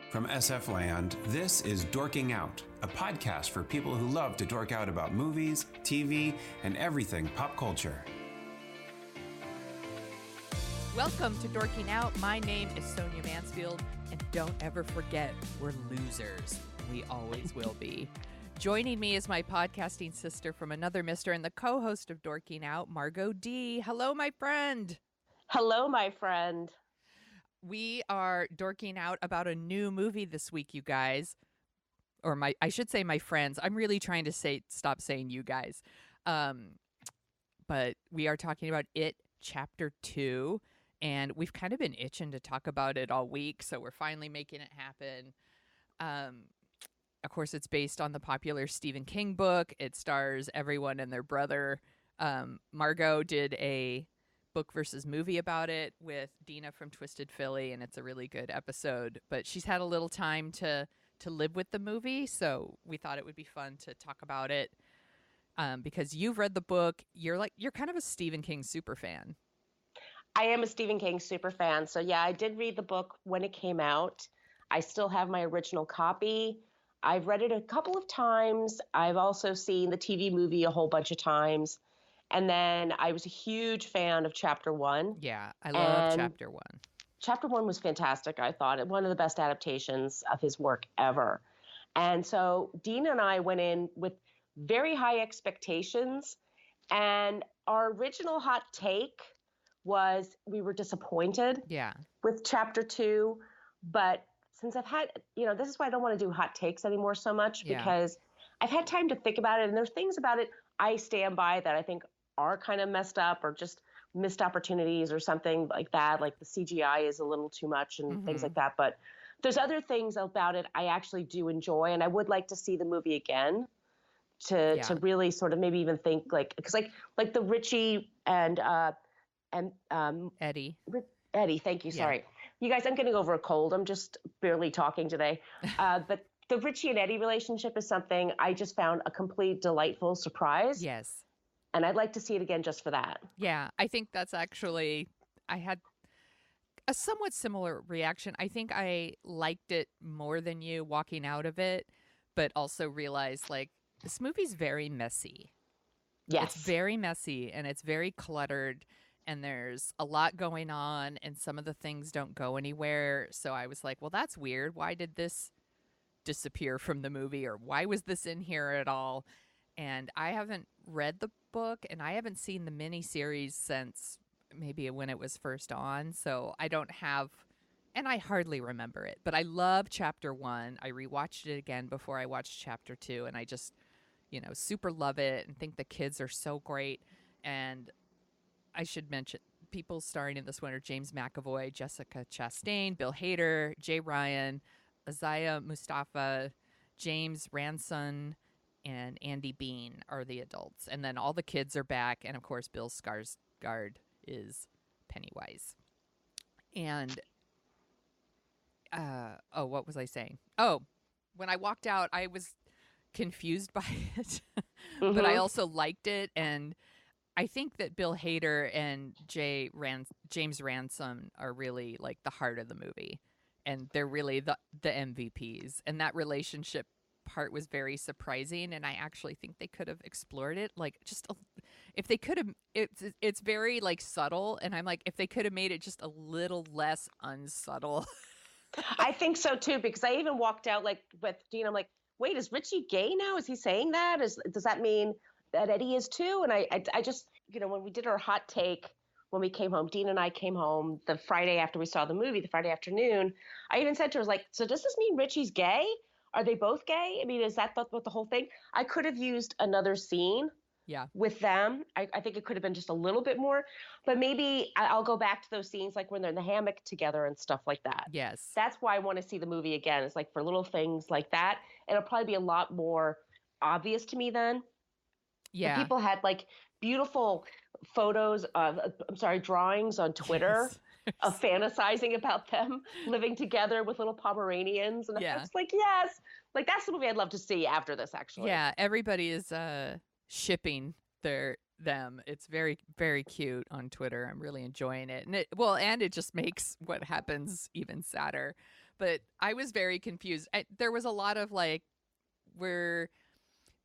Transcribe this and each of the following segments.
From SF Land, this is Dorking Out, a podcast for people who love to dork out about movies, TV, and everything pop culture. Welcome to Dorking Out. My name is Sonia Mansfield, and don't ever forget, we're losers. We always will be. Joining me is my podcasting sister from another mister and the co-host of Dorking Out, Margo D. Hello, my friend. Hello, my friend. We are dorking out about a new movie this week, you guys. Or I should say my friends. I'm really trying to stop saying you guys. But we are talking about It Chapter 2. And we've kind of been itching to talk about it all week, so we're finally making it happen. Of course, it's based on the popular Stephen King book. It stars everyone and their brother. Margo did a book versus movie about it with Dina from Twisted Philly, and it's a really good episode. But she's had a little time to live with the movie, so we thought it would be fun to talk about it. Because you've read the book, you're kind of a Stephen King super fan. I am a Stephen King super fan. So yeah, I did read the book when it came out. I still have my original copy. I've read it a couple of times. I've also seen the TV movie a whole bunch of times. And then I was a huge fan of Chapter 1. Yeah, I love Chapter 1. Chapter 1 was fantastic, I thought. One of the best adaptations of his work ever. And so Dina and I went in with very high expectations. And our original hot take was we were disappointed with Chapter 2. But since I've had, this is why I don't want to do hot takes anymore so much, because I've had time to think about it. And there's things about it I stand by that I think are kind of messed up or just missed opportunities or something like that. Like the CGI is a little too much and things like that. But there's other things about it I actually do enjoy. And I would like to see the movie again to really sort of maybe even think because the Richie and Eddie. Eddie, thank you. Sorry. You guys, I'm getting over a cold. I'm just barely talking today. But the Richie and Eddie relationship is something I just found a complete delightful surprise. Yes. And I'd like to see it again just for that. Yeah, I think that's actually, I had a somewhat similar reaction. I think I liked it more than you walking out of it, but also realized this movie's very messy. Yes. It's very messy and it's very cluttered. And there's a lot going on, and some of the things don't go anywhere. So I was like, well, that's weird. Why did this disappear from the movie? Or why was this in here at all? And I haven't read the book, and I haven't seen the miniseries since maybe when it was first on. So I don't have, and I hardly remember it. But I love Chapter 1. I rewatched it again before I watched Chapter 2, and I just, super love it and think the kids are so great. And I should mention people starring in this one are James McAvoy, Jessica Chastain, Bill Hader, Jay Ryan, Isaiah Mustafa, James Ransone, and Andy Bean are the adults. And then all the kids are back. And, of course, Bill Skarsgård is Pennywise. And, what was I saying? Oh, when I walked out, I was confused by it. But I also liked it. And I think that Bill Hader and James Ransone are really the heart of the movie, and they're really the MVPs. And that relationship part was very surprising, and I actually think they could have explored it if they could have. It's very subtle, and I'm like, if they could have made it just a little less unsubtle. I think so too, because I even walked out with Dean. I'm like, wait, is Richie gay now? Is he saying that? Does that mean that Eddie is too? And I just, when we did our hot take, when we came home, Dean and I came home the Friday after we saw the movie, the Friday afternoon, I even said to her, so does this mean Richie's gay? Are they both gay? I mean, is that what the whole thing? I could have used another scene with them. I think it could have been just a little bit more, but maybe I'll go back to those scenes when they're in the hammock together and stuff like that. Yes. That's why I want to see the movie again. It's for little things like that. And it'll probably be a lot more obvious to me then. Yeah. The people had beautiful photos drawings on Twitter of fantasizing about them living together with little Pomeranians. And I was like, yes, that's the movie I'd love to see after this, actually. Yeah. Everybody is shipping them. It's very, very cute on Twitter. I'm really enjoying it. And it just makes what happens even sadder. But I was very confused. There was a lot of like where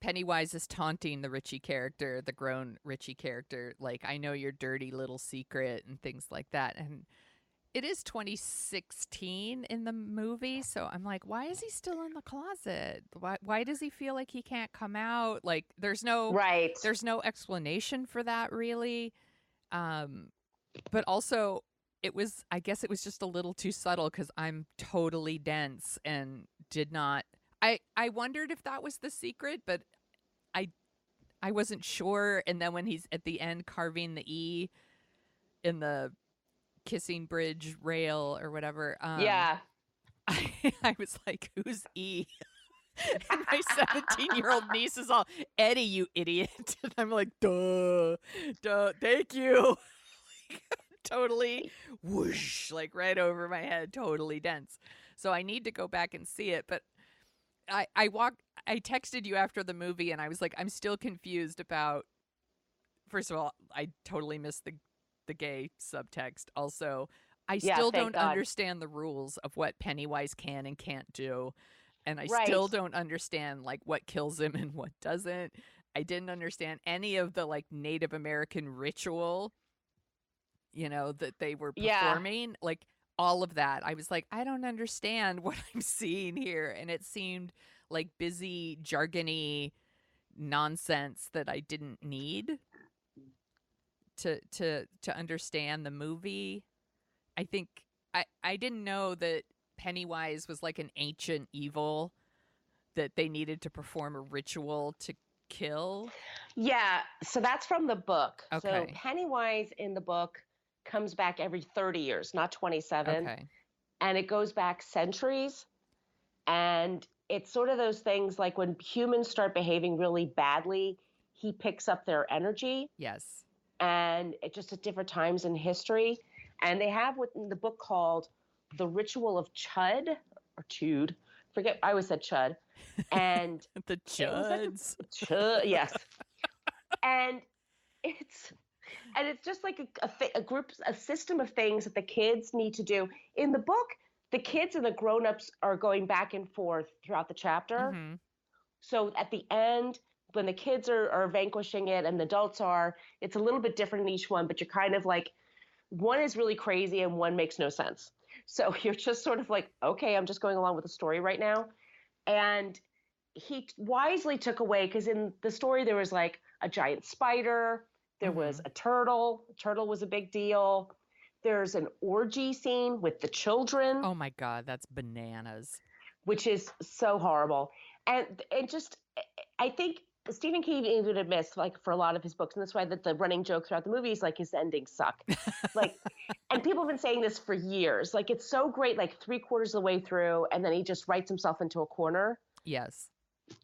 Pennywise is taunting the Richie character, the grown Richie character, like, I know your dirty little secret and things like that. And it is 2016 in the movie, so I'm like, why is he still in the closet? Why does he feel like he can't come out? Like, there's no explanation for that, really. But also, I guess it was just a little too subtle because I'm totally dense and did not. I wondered if that was the secret, but I wasn't sure. And then when he's at the end carving the E in the kissing bridge rail or whatever, I was like, who's E? And my 17-year-old niece is all, Eddie, you idiot. And I'm like, duh, thank you. Totally whoosh, like right over my head, totally dense. So I need to go back and see it. But I texted you after the movie and I was like, I'm still confused about, first of all, I totally missed the gay subtext. Also, I still don't understand the rules of what Pennywise can and can't do. And I still don't understand like what kills him and what doesn't. I didn't understand any of the like Native American ritual, that they were performing. Like all of that. I was like, I don't understand what I'm seeing here. And it seemed like busy, jargony nonsense that I didn't need to understand the movie. I think I didn't know that Pennywise was like an ancient evil that they needed to perform a ritual to kill. Yeah, so that's from the book. Okay. So Pennywise in the book comes back every 30 years, not 27. Okay. And it goes back centuries. And it's sort of those things like when humans start behaving really badly, he picks up their energy. Yes. And it just at different times in history. And they have what in the book called the ritual of Chud or Chud. Forget, I always said Chud. And the Chuds. Chud, yes. And it's just like a system of things that the kids need to do. In the book, the kids and the grown-ups are going back and forth throughout the chapter. Mm-hmm. So at the end, when the kids are vanquishing it and the adults are, it's a little bit different in each one, but you're kind of like, one is really crazy and one makes no sense. So you're just sort of like, okay, I'm just going along with the story right now. And he wisely took away, because in the story there was like a giant spider, there was a turtle. A turtle was a big deal. There's an orgy scene with the children. Oh my God, that's bananas. Which is so horrible. And just, I think Stephen King even admits, like for a lot of his books, and that's why the running joke throughout the movie is like his endings suck. Like, and people have been saying this for years. Like, it's so great, like 3/4 of the way through, and then he just writes himself into a corner. Yes.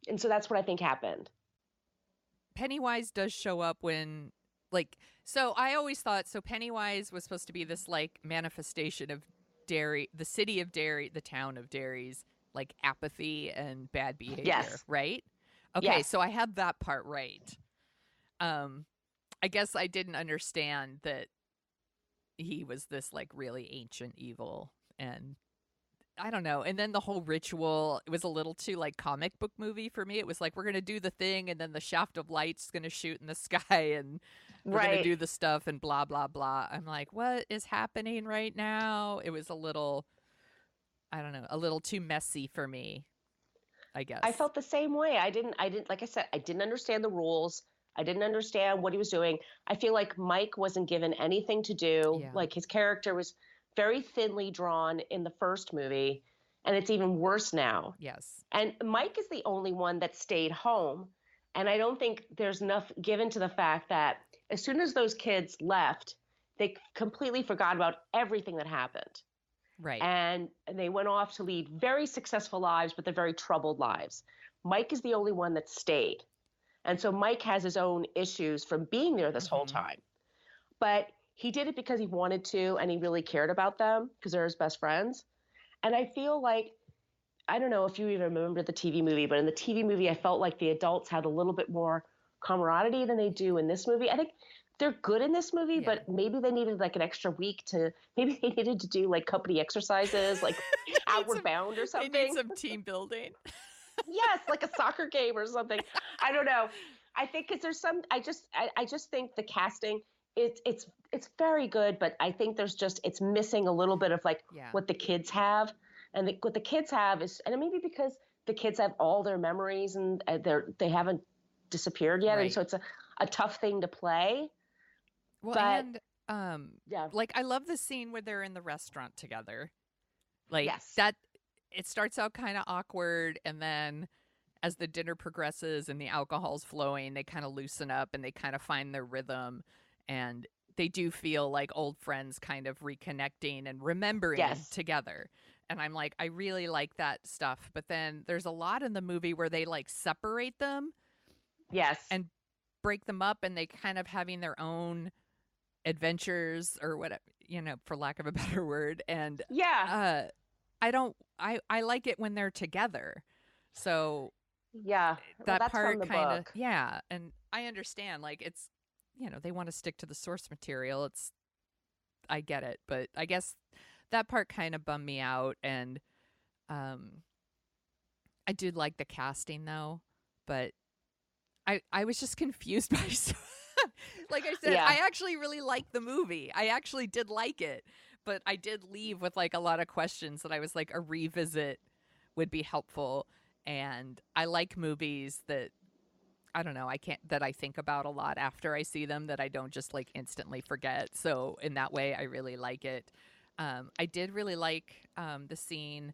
And so that's what I think happened. Pennywise does show up when, like, so I always thought, so Pennywise was supposed to be this like manifestation of Derry, the city of Derry, the town of Derry's like apathy and bad behavior, right? Okay, so I had that part right. I guess I didn't understand that he was this like really ancient evil, and I don't know. And then the whole ritual, it was a little too like comic book movie for me. It was like, we're going to do the thing and then the shaft of light's going to shoot in the sky and we're going to do the stuff and blah, blah, blah. I'm like, what is happening right now? It was a little, I don't know, a little too messy for me, I guess. I felt the same way. I didn't, like I said, I didn't understand the rules. I didn't understand what he was doing. I feel like Mike wasn't given anything to do. Yeah. Like his character was very thinly drawn in the first movie, and it's even worse now. Yes. And Mike is the only one that stayed home, and I don't think there's enough given to the fact that as soon as those kids left, they completely forgot about everything that happened. Right. And they went off to lead very successful lives, but they're very troubled lives. Mike is the only one that stayed. And so Mike has his own issues from being there this whole time. But he did it because he wanted to, and he really cared about them because they're his best friends. And I feel like, I don't know if you even remember the TV movie, but in the TV movie, I felt like the adults had a little bit more camaraderie than they do in this movie. I think they're good in this movie, Yeah. but maybe they needed like an extra week maybe they needed to do like company exercises, like Outward Bound or something. They need some team building. Yes, like a soccer game or something. I don't know. I think because there's some, I just think the casting, it's very good, but I think it's missing a little bit of like what the kids have. And what the kids have is, and maybe because the kids have all their memories and they haven't disappeared yet. Right. And so it's a tough thing to play. Well, but, and like I love the scene where they're in the restaurant together. Like yes. that, it starts out kind of awkward, and then as the dinner progresses and the alcohol's flowing, they kind of loosen up and they kind of find their rhythm, and they do feel like old friends kind of reconnecting and remembering together. And I'm like, I really like that stuff. But then there's a lot in the movie where they like separate them. Yes. And break them up, and they kind of having their own adventures or whatever, for lack of a better word. And I like it when they're together. So that part kind of, and I understand, like, it's, they want to stick to the source material. I get it, but I guess that part kind of bummed me out. And I did like the casting though, but I was just confused by like I said, I actually really liked the movie. I actually did like it, but I did leave with like a lot of questions that I was like, a revisit would be helpful. And I like movies that, I don't know, that I think about a lot after I see them, that I don't just like instantly forget. So in that way, I really like it. I did really like the scene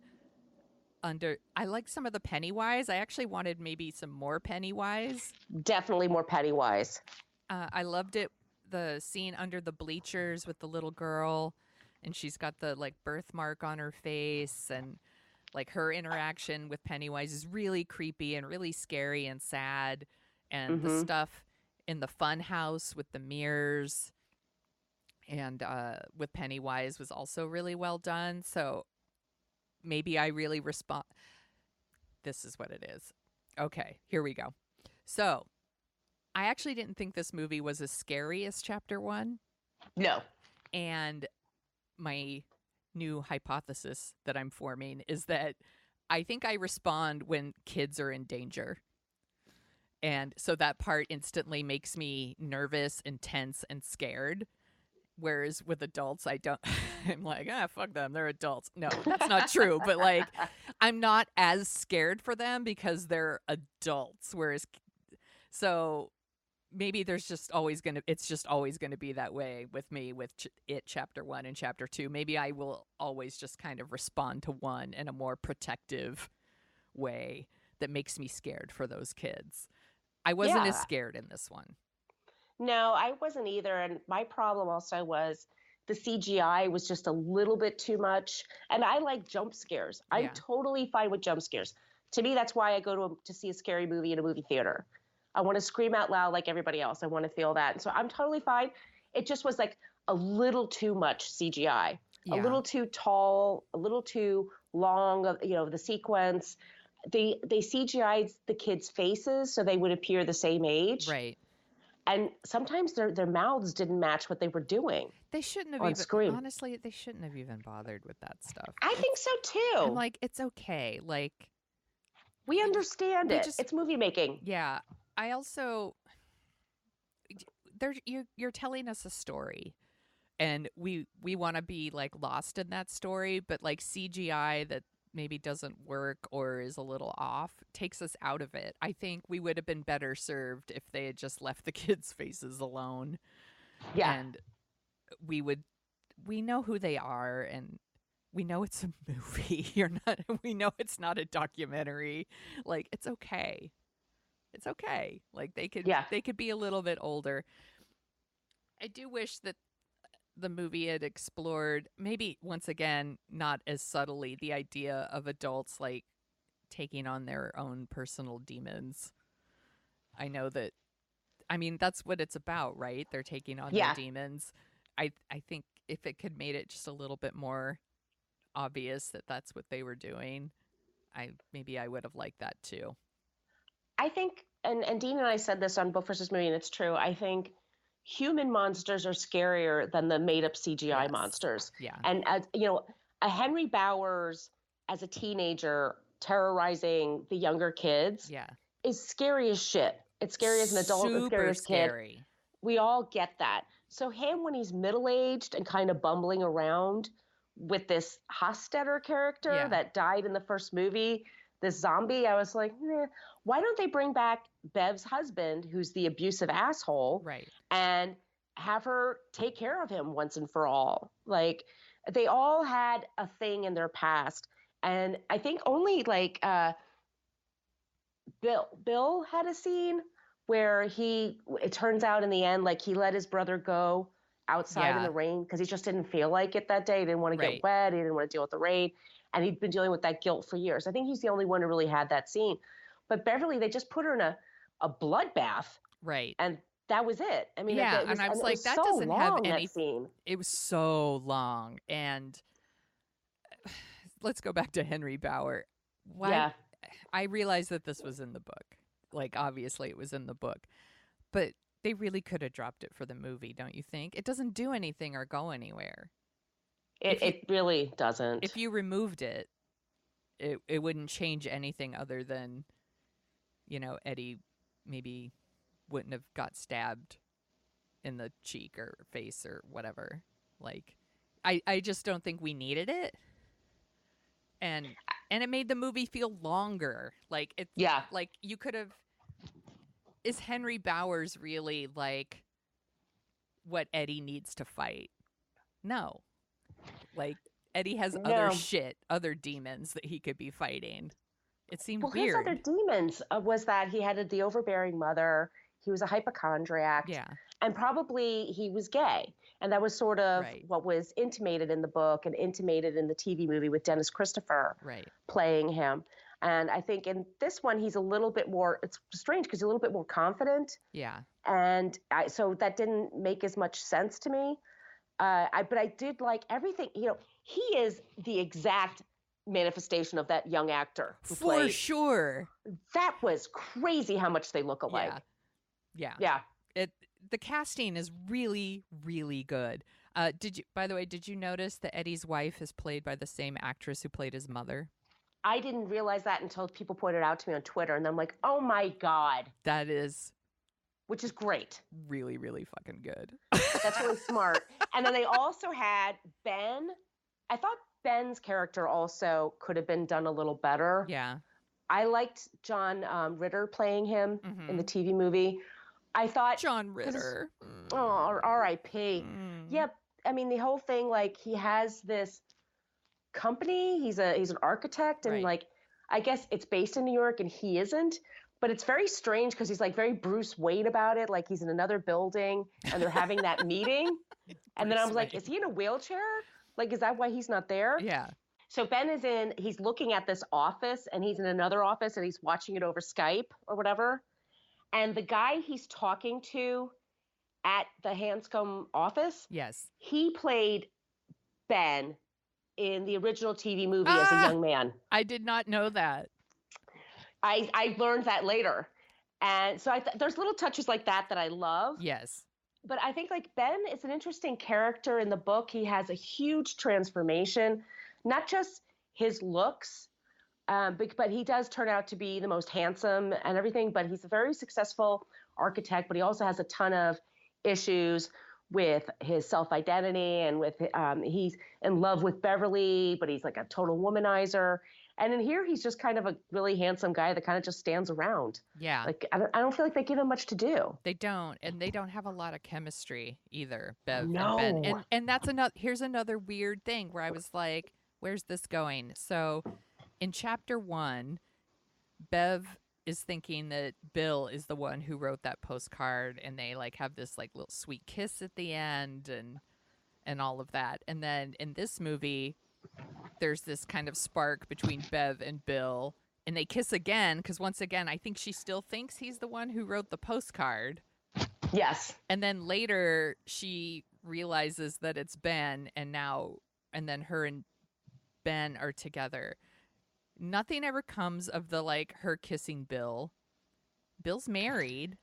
I like some of the Pennywise. I actually wanted maybe some more Pennywise. Definitely more Pennywise. I loved it. The scene under the bleachers with the little girl, and she's got the like birthmark on her face, and like her interaction with Pennywise is really creepy and really scary and sad. And the stuff in the fun house with the mirrors and with Pennywise was also really well done. So maybe I really respond. This is what it is. Okay, here we go. So I actually didn't think this movie was as scary as Chapter 1. No. And my new hypothesis that I'm forming is that I think I respond when kids are in danger. And so that part instantly makes me nervous and tense and scared. Whereas with adults, I don't, I'm like, fuck them, they're adults. No, that's not true. But like, I'm not as scared for them because they're adults. So maybe it's just always going to be that way with me with it Chapter 1 and Chapter 2. Maybe I will always just kind of respond to one in a more protective way that makes me scared for those kids. I wasn't as scared in this one. No, I wasn't either. And my problem also was the CGI was just a little bit too much. And I like jump scares. I'm totally fine with jump scares. To me, that's why I go to see a scary movie in a movie theater. I want to scream out loud like everybody else. I want to feel that. And so I'm totally fine. It just was like a little too much CGI, a little too tall, a little too long, the sequence. They CGI'd the kids' faces so they would appear the same age. Right. And sometimes their mouths didn't match what they were doing. They shouldn't have on even, screen. Honestly, they shouldn't have even bothered with that stuff. I think so too. I'm like, it's okay. Like, we understand it. It's movie making. Yeah. I also, you're telling us a story, and we want to be like lost in that story, but like CGI that maybe doesn't work or is a little off takes us out of it. I think we would have been better served if they had just left the kids' faces alone. Yeah. And we know who they are, and we know it's a movie. We know it's not a documentary. Like, it's okay. It's okay. Like, they could be a little bit older. I do wish that the movie had explored, maybe once again, not as subtly, the idea of adults like taking on their own personal demons. I know that, I mean, that's what it's about, right? They're taking on their demons. I think if it could made it just a little bit more obvious that that's what they were doing, maybe I would have liked that too. I think, and Dean and I said this on Book versus Movie, and it's true. I think human monsters are scarier than the made up CGI Yes. monsters. Yeah. And a Henry Bowers as a teenager terrorizing the younger kids Yeah. is scary as shit. It's scary as an adult, it's scary Super as a kid. scary. We all get that. So him, when he's middle-aged and kind of bumbling around with this Hostetter character that died in the first movie, this zombie, I was like, why don't they bring back Bev's husband, who's the abusive asshole, Right, and have her take care of him once and for all? Like, they all had a thing in their past. And I think only like Bill had a scene where it turns out in the end, like he let his brother go outside in the rain because he just didn't feel like it that day. He didn't want to get wet. He didn't want to deal with the rain. And he'd been dealing with that guilt for years. I think he's the only one who really had that scene. But Beverly, they just put her in a bloodbath. right. And that was it. I mean, and I was like, that so doesn't long, have any. That scene. It was so long. And let's go back to Henry Bauer. Why? Yeah. I realized that this was in the book. Like, obviously, it was in the book. But they really could have dropped it for the movie, don't you think? It doesn't do anything or go anywhere. It really doesn't. If you removed it, it wouldn't change anything other than, Eddie maybe wouldn't have got stabbed in the cheek or face or whatever. Like, I just don't think we needed it. And it made the movie feel longer. Like, like you could have. Is Henry Bowers really like what Eddie needs to fight? No. Like, Eddie has other demons that he could be fighting. It seemed weird. His other demons was that he had the overbearing mother. He was a hypochondriac. Yeah. And probably he was gay. And that was sort of what was intimated in the book and intimated in the TV movie with Dennis Christopher playing him. And I think in this one, he's a little bit more, it's strange because he's a little bit more confident. Yeah. And so that didn't make as much sense to me. But I did like everything. He is the exact manifestation of that young actor who played. For sure. That was crazy how much they look alike. Yeah. The casting is really, really good. By the way, did you notice that Eddie's wife is played by the same actress who played his mother? I didn't realize that until people pointed it out to me on Twitter, and I'm like, oh my God. That is... Which is great. Really, really fucking good. That's really smart. And then they also had Ben. I thought Ben's character also could have been done a little better. Yeah. I liked John Ritter playing him in the TV movie. I thought... John Ritter. Oh, R.I.P. Yeah, I mean, the whole thing, like, he has this company. He's an architect, and like, I guess it's based in New York, and he isn't. But it's very strange because he's like very Bruce Wayne about it. Like, he's in another building and they're having that meeting. And then I was like, is he in a wheelchair? Like, is that why he's not there? Yeah. So Ben he's looking at this office and he's in another office and he's watching it over Skype or whatever. And the guy he's talking to at the Hanscom office, he played Ben in the original TV movie as a young man. I did not know that. I learned that later. And so there's little touches like that I love. Yes. But I think like Ben is an interesting character in the book. He has a huge transformation, not just his looks, but he does turn out to be the most handsome and everything. But he's a very successful architect, but he also has a ton of issues with his self-identity and with he's in love with Beverly, but he's like a total womanizer. And in here, he's just kind of a really handsome guy that kind of just stands around. Yeah. Like, I don't feel like they give him much to do. They don't. And they don't have a lot of chemistry either, Bev and No. Ben. And that's here's another weird thing where I was like, where's this going? So in chapter 1, Bev is thinking that Bill is the one who wrote that postcard, and they like have this like little sweet kiss at the end and all of that. And then in this movie, there's this kind of spark between Bev and Bill, and they kiss again because once again, I think she still thinks he's the one who wrote the postcard. Yes. And then later she realizes that it's Ben, and then her and Ben are together. Nothing ever comes of the like her kissing Bill. Bill's married.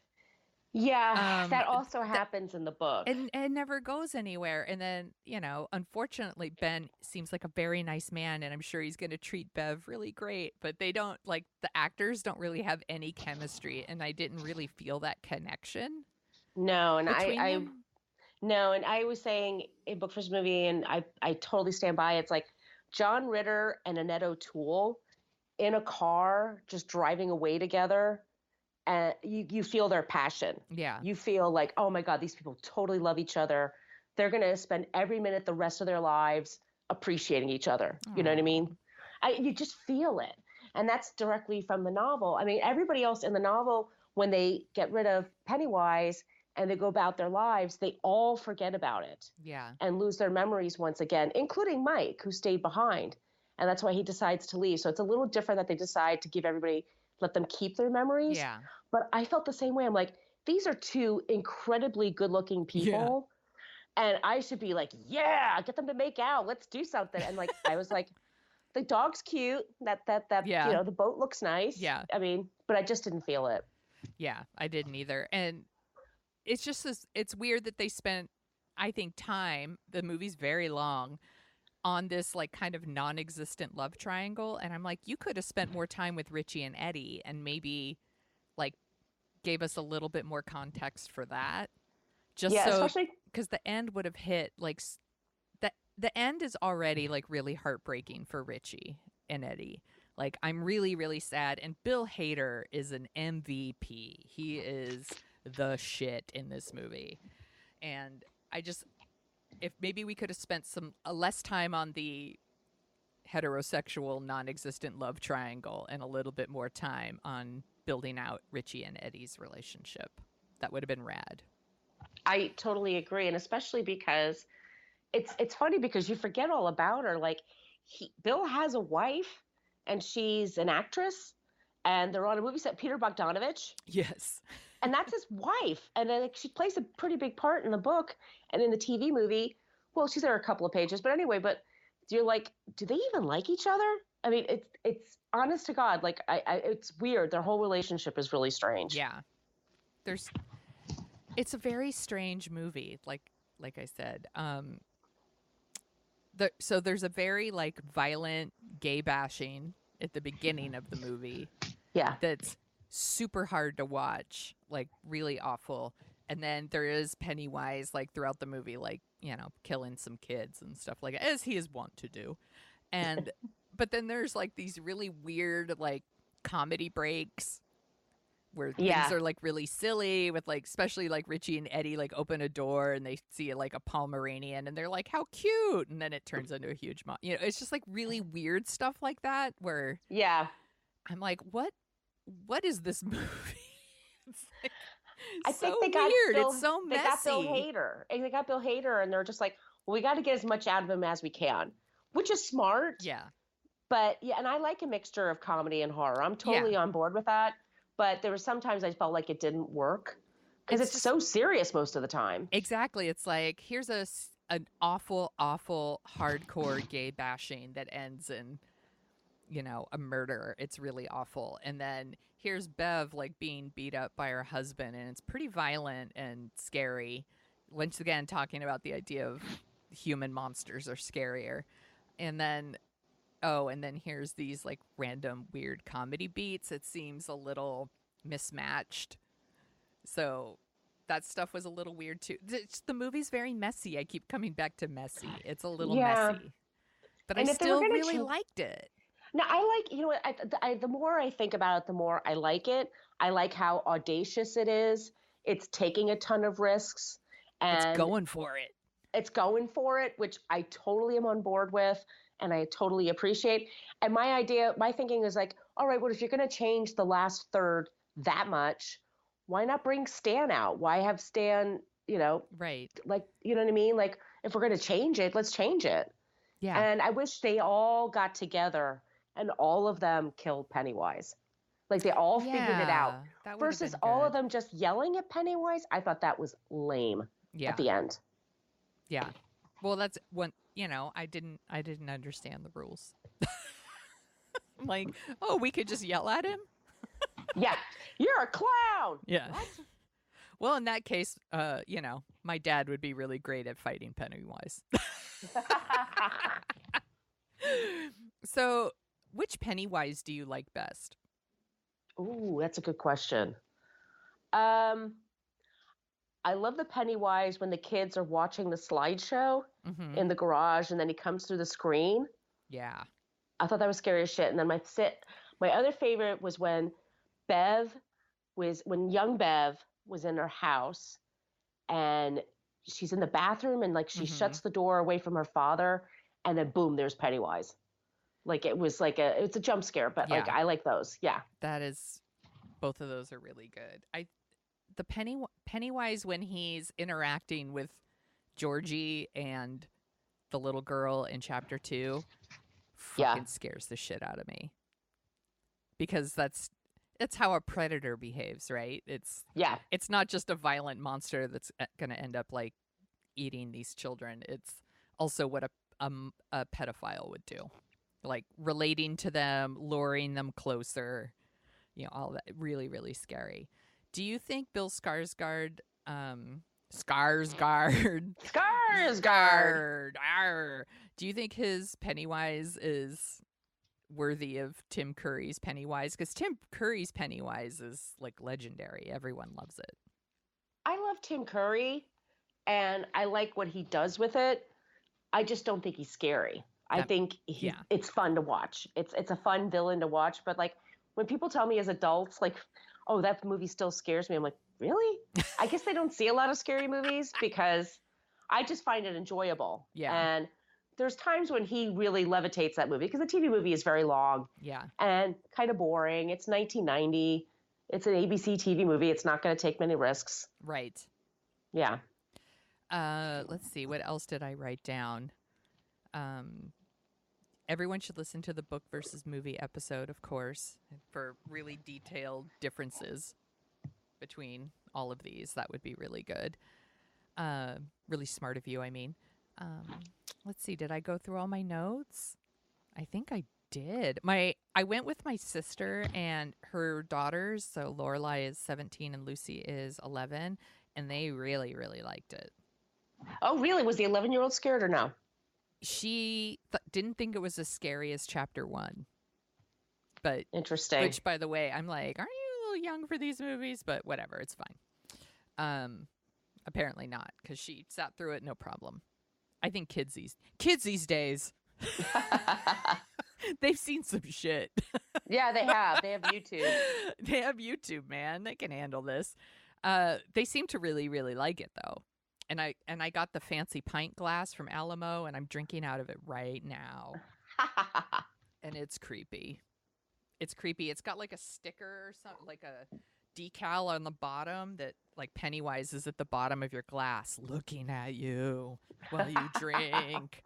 Yeah, that also happens in the book. And it never goes anywhere. And then, unfortunately, Ben seems like a very nice man, and I'm sure he's going to treat Bev really great. But they don't, like, the actors don't really have any chemistry, and I didn't really feel that connection. No, and them. No, and I was saying in Book First Movie, and I totally stand by. It's like John Ritter and Annette O'Toole in a car just driving away together. And you feel their passion. Yeah. You feel like, oh my God, these people totally love each other. They're going to spend every minute the rest of their lives appreciating each other. Aww. You know what I mean? You just feel it. And that's directly from the novel. I mean, everybody else in the novel, when they get rid of Pennywise and they go about their lives, they all forget about it. Yeah. And lose their memories once again, including Mike, who stayed behind. And that's why he decides to leave. So it's a little different that they decide to give everybody, let them keep their memories. Yeah. But I felt the same way. I'm like, these are two incredibly good-looking people. Yeah. And I should be like, yeah, get them to make out. Let's do something. And like, I was like, the dog's cute. That yeah. The boat looks nice. Yeah. I mean, but I just didn't feel it. Yeah, I didn't either. And it's just it's weird that they spent, I think, time, the movie's very long, on this like kind of non-existent love triangle. And I'm like, you could have spent more time with Richie and Eddie and maybe like gave us a little bit more context for that. Just so, especially because the end would have hit like the end is already like really heartbreaking for Richie and Eddie. Like, I'm really, really sad. And Bill Hader is an MVP. He is the shit in this movie. And if maybe we could have spent some less time on the heterosexual non-existent love triangle and a little bit more time on building out Richie and Eddie's relationship, that would have been rad. I totally agree. And especially because it's funny because you forget all about her. Like, Bill has a wife and she's an actress and they're on a movie set, Peter Bogdanovich. Yes. And that's his wife. And she plays a pretty big part in the book and in the TV movie. Well, she's there a couple of pages, but anyway, but you're like, do they even like each other? I mean, it's honest to God, like it's weird. Their whole relationship is really strange. Yeah. It's a very strange movie. Like I said, so there's a very like violent gay bashing at the beginning of the movie. Yeah. That's super hard to watch, like really awful. And then there is Pennywise like throughout the movie, like, killing some kids and stuff like that, as he is wont to do. And but then there's like these really weird like comedy breaks where things are like really silly with like, especially like Richie and Eddie like open a door and they see like a Pomeranian and they're like, how cute. And then it turns into a huge it's just like really weird stuff like that where I'm like, what is this movie? It's like, I think they got weird. Bill, it's so messy. They got Bill Hader. And they got Bill Hader and they're just like, well, we got to get as much out of him as we can, which is smart. Yeah. But and I like a mixture of comedy and horror. I'm totally on board with that. But there were sometimes I felt like it didn't work because it's so serious most of the time. Exactly. It's like, here's an awful, awful hardcore gay bashing that ends in, a murder. It's really awful. And then here's Bev like being beat up by her husband, and it's pretty violent and scary. Once again, talking about the idea of human monsters are scarier. And then here's these like random weird comedy beats. It seems a little mismatched. So that stuff was a little weird too. The movie's very messy. I keep coming back to messy. It's a little messy. But I still really liked it. No, I like, the more I think about it, the more I like it. I like how audacious it is. It's taking a ton of risks. And it's going for it. It's going for it, which I totally am on board with. And I totally appreciate. And my thinking is like, all right, well, if you're going to change the last third that much, why not bring Stan out? Why have Stan, right. Like, you know what I mean? Like, if we're going to change it, let's change it. Yeah. And I wish they all got together and all of them killed Pennywise. Like they all figured it out. Versus all of them just yelling at Pennywise. I thought that was lame at the end. Yeah. Well, that's when, I didn't understand the rules. I'm like, oh, we could just yell at him? Yeah. You're a clown. Yeah. What? Well, in that case, my dad would be really great at fighting Pennywise. So, which Pennywise do you like best? Ooh, that's a good question. I love the Pennywise when the kids are watching the slideshow Mm-hmm. in the garage and then he comes through the screen. Yeah. I thought that was scary as shit. And then my other favorite was when young Bev was in her house and she's in the bathroom and like she Mm-hmm. shuts the door away from her father and then boom, there's Pennywise. Like it was like it's a jump scare, but like Yeah. I like those. Yeah. Both of those are really good. The Pennywise when he's interacting with Georgie and the little girl in chapter 2 fucking scares the shit out of me. Because that's how a predator behaves, right? It's not just a violent monster that's going to end up like eating these children. It's also what a pedophile would do. Like relating to them, luring them closer, all that really, really scary. Do you think Bill Skarsgård, do you think his Pennywise is worthy of Tim Curry's Pennywise? Because Tim Curry's Pennywise is like legendary. Everyone loves it. I love Tim Curry and I like what he does with it. I just don't think he's scary. I think it's fun to watch. It's a fun villain to watch. But like when people tell me as adults, like, oh, that movie still scares me. I'm like, really? I guess they don't see a lot of scary movies because I just find it enjoyable. Yeah. And there's times when he really levitates that movie because the TV movie is very long. Yeah. And kind of boring. It's 1990. It's an ABC TV movie. It's not going to take many risks. Right. Yeah. Let's see. What else did I write down? Everyone should listen to the book versus movie episode, of course, for really detailed differences between all of these. That would be really good. Really smart of you, I mean. Let's see. Did I go through all my notes? I think I did. I went with my sister and her daughters. So Lorelai is 17 and Lucy is 11, and they really, really liked it. Oh, really? Was the 11-year-old scared or no? She didn't think it was as scary as chapter 1. But interesting. Which, by the way, I'm like, aren't you a little young for these movies? But whatever, it's fine. Apparently not, because she sat through it no problem. I think kids these days, they've seen some shit. Yeah, they have. They have YouTube. They have YouTube, man. They can handle this. They seem to really, really like it, though. And I got the fancy pint glass from Alamo, and I'm drinking out of it right now. And it's creepy. It's creepy. It's got like a sticker or something, like a decal on the bottom that like Pennywise is at the bottom of your glass looking at you while you drink.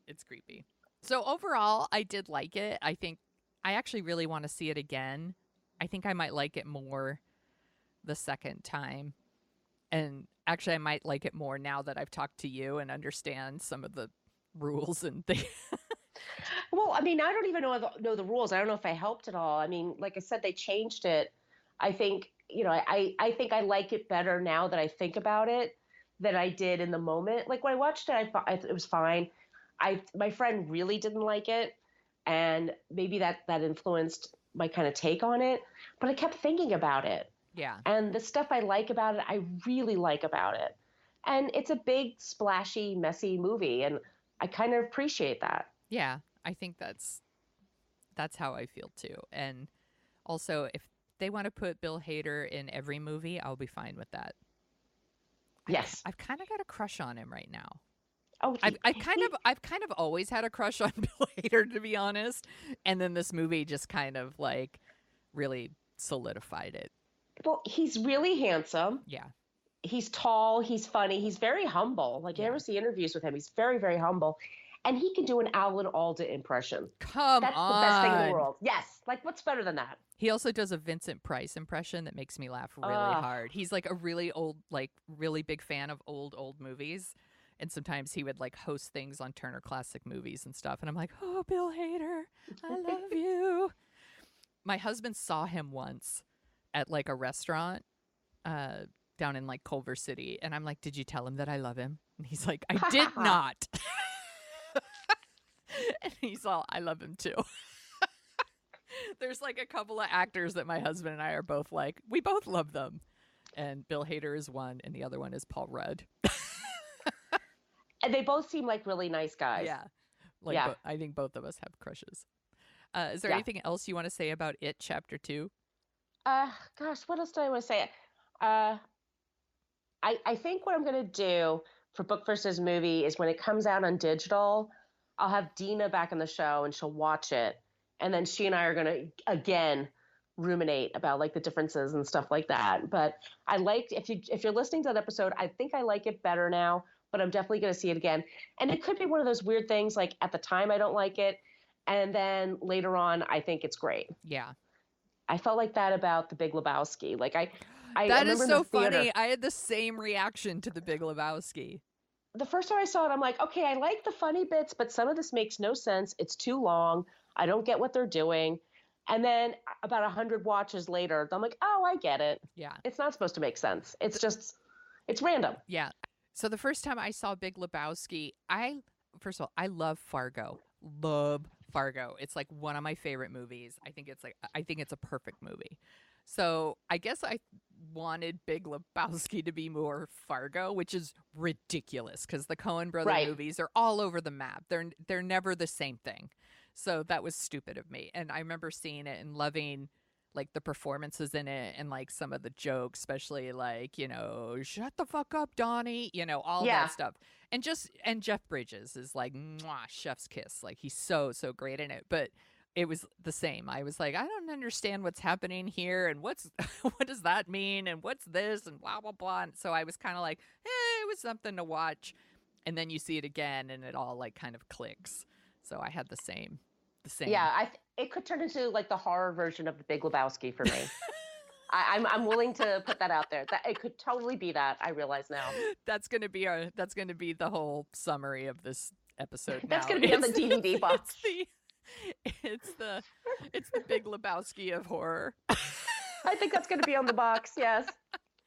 It's creepy. So overall, I did like it. I think I actually really want to see it again. I think I might like it more the second time. And actually, I might like it more now that I've talked to you and understand some of the rules and things. Well, I mean, I don't even know the rules. I don't know if I helped at all. I mean, like I said, they changed it. I think, I think I like it better now that I think about it than I did in the moment. Like when I watched it, it was fine. My friend really didn't like it, and maybe that influenced my kind of take on it. But I kept thinking about it. Yeah. And the stuff I like about it, I really like about it. And it's a big, splashy, messy movie, and I kind of appreciate that. Yeah, I think that's how I feel too. And also, if they want to put Bill Hader in every movie, I'll be fine with that. Yes. I've kind of got a crush on him right now. Oh, I've kind of always had a crush on Bill Hader, to be honest. And then this movie just kind of like really solidified it. Well, he's really handsome. Yeah. He's tall. He's funny. He's very humble. Like, you ever see interviews with him? He's very, very humble. And he can do an Alan Alda impression. That's the best thing in the world. Yes. Like, what's better than that? He also does a Vincent Price impression that makes me laugh really hard. He's like a really old, like really big fan of old movies. And sometimes he would like host things on Turner Classic Movies and stuff. And I'm like, oh, Bill Hader, I love you. My husband saw him once at like a restaurant that down in like Culver City, and I'm like, did you tell him that I love him? And he's like, I did not. And he's all, I love him too. There's like a couple of actors that my husband and I are both like, we both love them. And Bill Hader is one, and the other one is Paul Rudd. And they both seem like really nice guys. Yeah. Like, I think both of us have crushes. Is there anything else you want to say about It Chapter 2? Gosh, what else do I want to say? I think what I'm going to do for book versus movie is when it comes out on digital, I'll have Dina back on the show and she'll watch it. And then she and I are going to, again, ruminate about like the differences and stuff like that. But I liked, if you're listening to that episode, I think I like it better now, but I'm definitely going to see it again. And it could be one of those weird things, like at the time I don't like it, and then later on I think it's great. Yeah. I felt like that about The Big Lebowski. Like I that remember is so in the theater, funny. I had the same reaction to The Big Lebowski. The first time I saw it, I'm like, okay, I like the funny bits, but some of this makes no sense. It's too long. I don't get what they're doing. And then about 100 watches later, I'm like, oh, I get it. Yeah. It's not supposed to make sense. It's just, it's random. Yeah. So the first time I saw Big Lebowski, first of all, I love Fargo. Love Fargo. It's like one of my favorite movies. I think it's a perfect movie. So I guess I wanted Big Lebowski to be more Fargo, which is ridiculous because the Coen brother movies are all over the map. They're never the same thing. So that was stupid of me. And I remember seeing it and loving like the performances in it and like some of the jokes, especially like, you know, shut the fuck up, Donnie, you know, all that stuff. And Jeff Bridges is like, mwah, chef's kiss. Like he's so great in it. But it was the same. I was like, I don't understand what's happening here and what does that mean and what's this and blah, blah, blah. And so I was kind of like, it was something to watch. And then you see it again and it all like kind of clicks. So I had the same. Yeah, it could turn into like the horror version of The Big Lebowski for me. I'm willing to put that out there. That it could totally be that. I realize now. That's gonna be the whole summary of this episode. That's gonna be on the DVD box. It's the Big Lebowski of horror. I think that's gonna be on the box. Yes,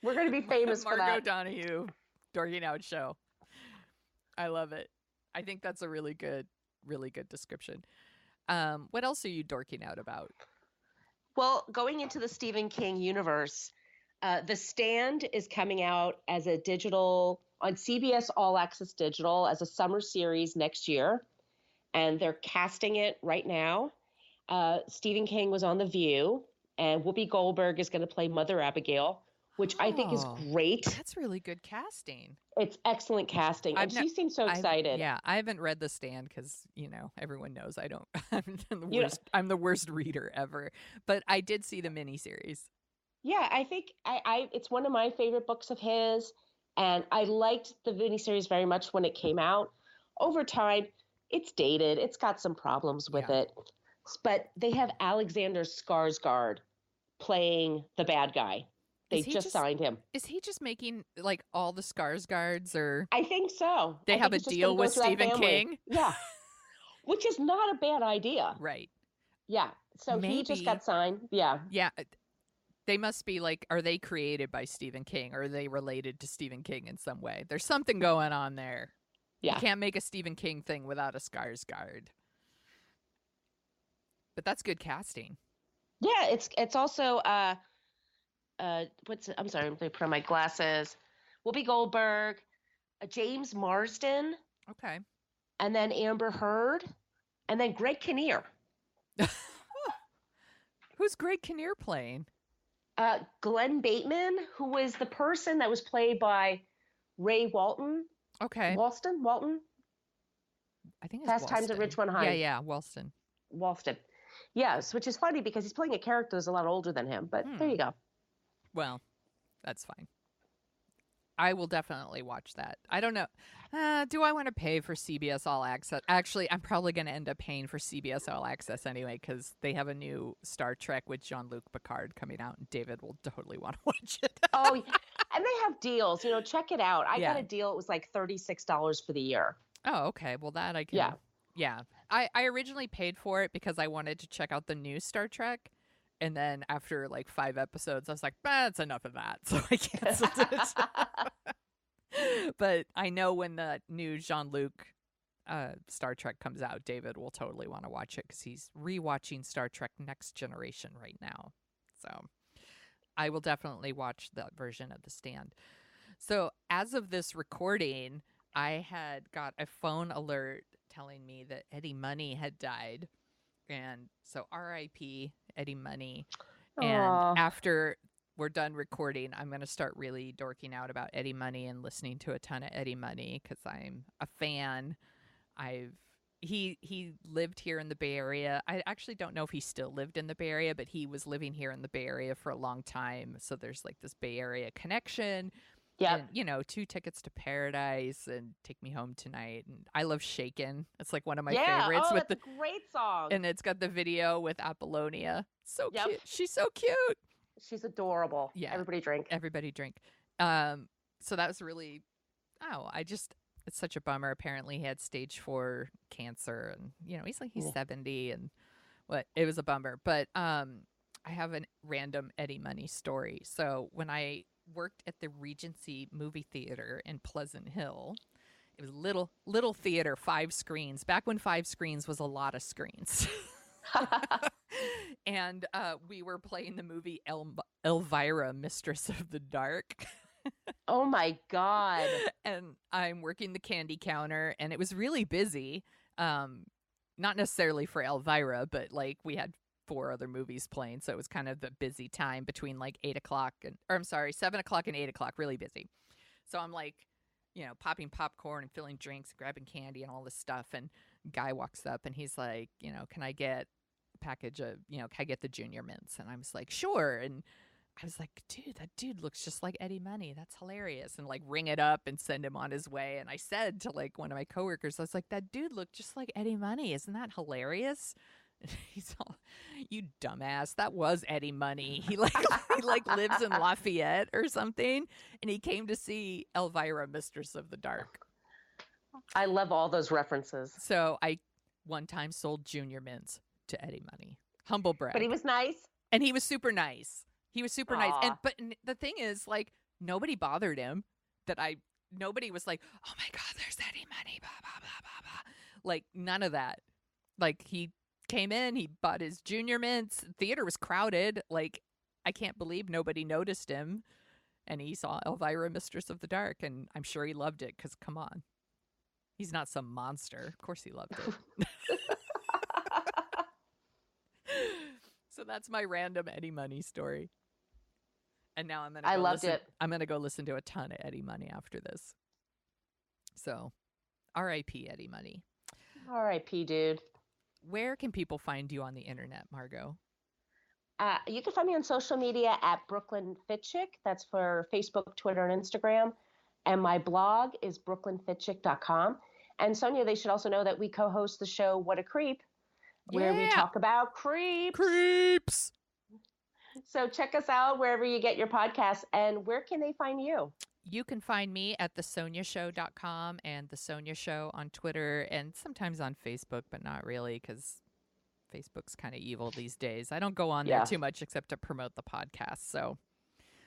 we're gonna be famous for that. Margo Donahue, Dorking Out show. I love it. I think that's a really good description. What else are you dorking out about? Well, going into the Stephen King universe, The Stand is coming out as a digital on CBS All Access Digital as a summer series next year, and they're casting it right now. Stephen King was on The View, and Whoopi Goldberg is going to play Mother Abigail, which I think is great. That's really good casting. It's excellent casting, and she seems so excited. I haven't read The Stand because, you know, everyone knows I don't. I'm the worst reader ever. But I did see the miniseries. Yeah, I think it's one of my favorite books of his, and I liked the miniseries very much when it came out. Over time, it's dated. It's got some problems with it. But they have Alexander Skarsgård playing the bad guy. They just signed him. Is he just making like all the Skarsgårds, or? I think so. They have a deal with Stephen King? Yeah. Which is not a bad idea. Right. Yeah. So he just got signed. Yeah. Yeah. They must be like, are they created by Stephen King? Or are they related to Stephen King in some way? There's something going on there. Yeah. You can't make a Stephen King thing without a Skarsgård. But that's good casting. Yeah. It's also, I'm sorry, I'm going to put on my glasses. Whoopi Goldberg, James Marsden. Okay. And then Amber Heard. And then Greg Kinnear. Who's Greg Kinnear playing? Glenn Bateman, who was the person that was played by Ray Walton. Okay. Walton? I think it's Fast Times at Ridgemont High. Yeah, Walston. Yes, which is funny because he's playing a character that's a lot older than him. But there you go. Well, that's fine. I will definitely watch that. I don't know. Do I want to pay for CBS All Access? Actually, I'm probably going to end up paying for CBS All Access anyway because they have a new Star Trek with Jean-Luc Picard coming out, and David will totally want to watch it. Oh, and they have deals. You know, check it out. I got a deal. It was like $36 for the year. Oh, okay. Well, that I can. Yeah. I originally paid for it because I wanted to check out the new Star Trek. And then after like 5 episodes, I was like, that's enough of that. So I canceled it. But I know when the new Jean-Luc Star Trek comes out, David will totally want to watch it because he's rewatching Star Trek Next Generation right now. So I will definitely watch that version of The Stand. So as of this recording, I had got a phone alert telling me that Eddie Money had died. And so R.I.P. Eddie Money. And after we're done recording, I'm going to start really dorking out about Eddie Money and listening to a ton of Eddie Money because I'm a fan. He lived here in the Bay Area. I actually don't know if he still lived in the Bay Area, but he was living here in the Bay Area for a long time. So there's like this Bay Area connection. Yeah. And, 2 tickets to Paradise and Take Me Home Tonight. And I love Shaken. It's like one of my favorites. That's a great song. And it's got the video with Apollonia. So cute. She's so cute. She's adorable. Yeah. Everybody drink. So that was really, it's such a bummer. Apparently he had stage 4 cancer and, he's 70 and it was a bummer. But I have a random Eddie Money story. So when I worked at the Regency movie theater in Pleasant Hill, it was little theater, 5 screens, back when 5 screens was a lot of screens. And we were playing the movie Elvira, Mistress of the Dark. Oh my God. And I'm working the candy counter and it was really busy. Not necessarily for Elvira, but like we had 4 other movies playing. So it was kind of the busy time between like 7 o'clock and 8 o'clock, really busy. So I'm like, popping popcorn and filling drinks, grabbing candy and all this stuff. And a guy walks up and he's like, can I get a package of, can I get the Junior Mints? And I was like, sure. And I was like, dude, that dude looks just like Eddie Money. That's hilarious. And like ring it up and send him on his way. And I said to like one of my coworkers, I was like, that dude looked just like Eddie Money. Isn't that hilarious? And he's all, you dumbass. That was Eddie Money. He lives in Lafayette or something. And he came to see Elvira, Mistress of the Dark. I love all those references. So I one time sold Junior Mints to Eddie Money. Humble brag. But he was nice. And he was super nice. Nice. But the thing is, like, nobody bothered him. Nobody was like, oh my God, there's Eddie Money, blah, blah, blah, blah, blah. Like, none of that. Like, he came in, he bought his Junior Mints. Theater was crowded. Like, I can't believe nobody noticed him. And he saw Elvira, Mistress of the Dark, and I'm sure he loved it, because come on. He's not some monster. Of course he loved it. So that's my random Eddie Money story. And now I'm gonna go listen to a ton of Eddie Money after this. So, R.I.P. Eddie Money. R.I.P. dude. Where can people find you on the internet, Margo? You can find me on social media at Brooklyn Fitchick. That's for Facebook, Twitter, and Instagram. And my blog is brooklynfitchick.com. And Sonia, they should also know that we co-host the show What a Creep, where we talk about creeps. So check us out wherever you get your podcasts. And where can they find you? You can find me at thesoniashow.com and The Sonia Show on Twitter and sometimes on Facebook, but not really because Facebook's kind of evil these days. I don't go on there too much except to promote the podcast. So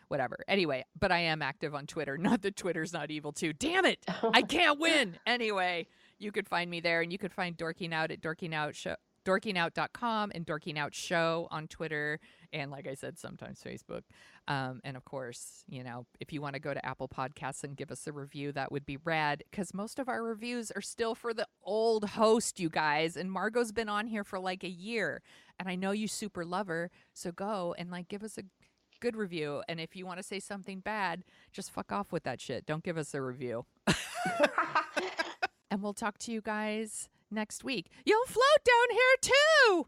whatever. Anyway, but I am active on Twitter. Not that Twitter's not evil too. Damn it. I can't win. Anyway, you could find me there and you could find Dorking Out at dorkingout.com and Dorking Out Show on Twitter. And like I said, sometimes Facebook. And of course, if you want to go to Apple Podcasts and give us a review, that would be rad because most of our reviews are still for the old host, you guys. And Margo's been on here for like a year. And I know you super love her. So go and give us a good review. And if you want to say something bad, just fuck off with that shit. Don't give us a review. And we'll talk to you guys next week. You'll float down here too.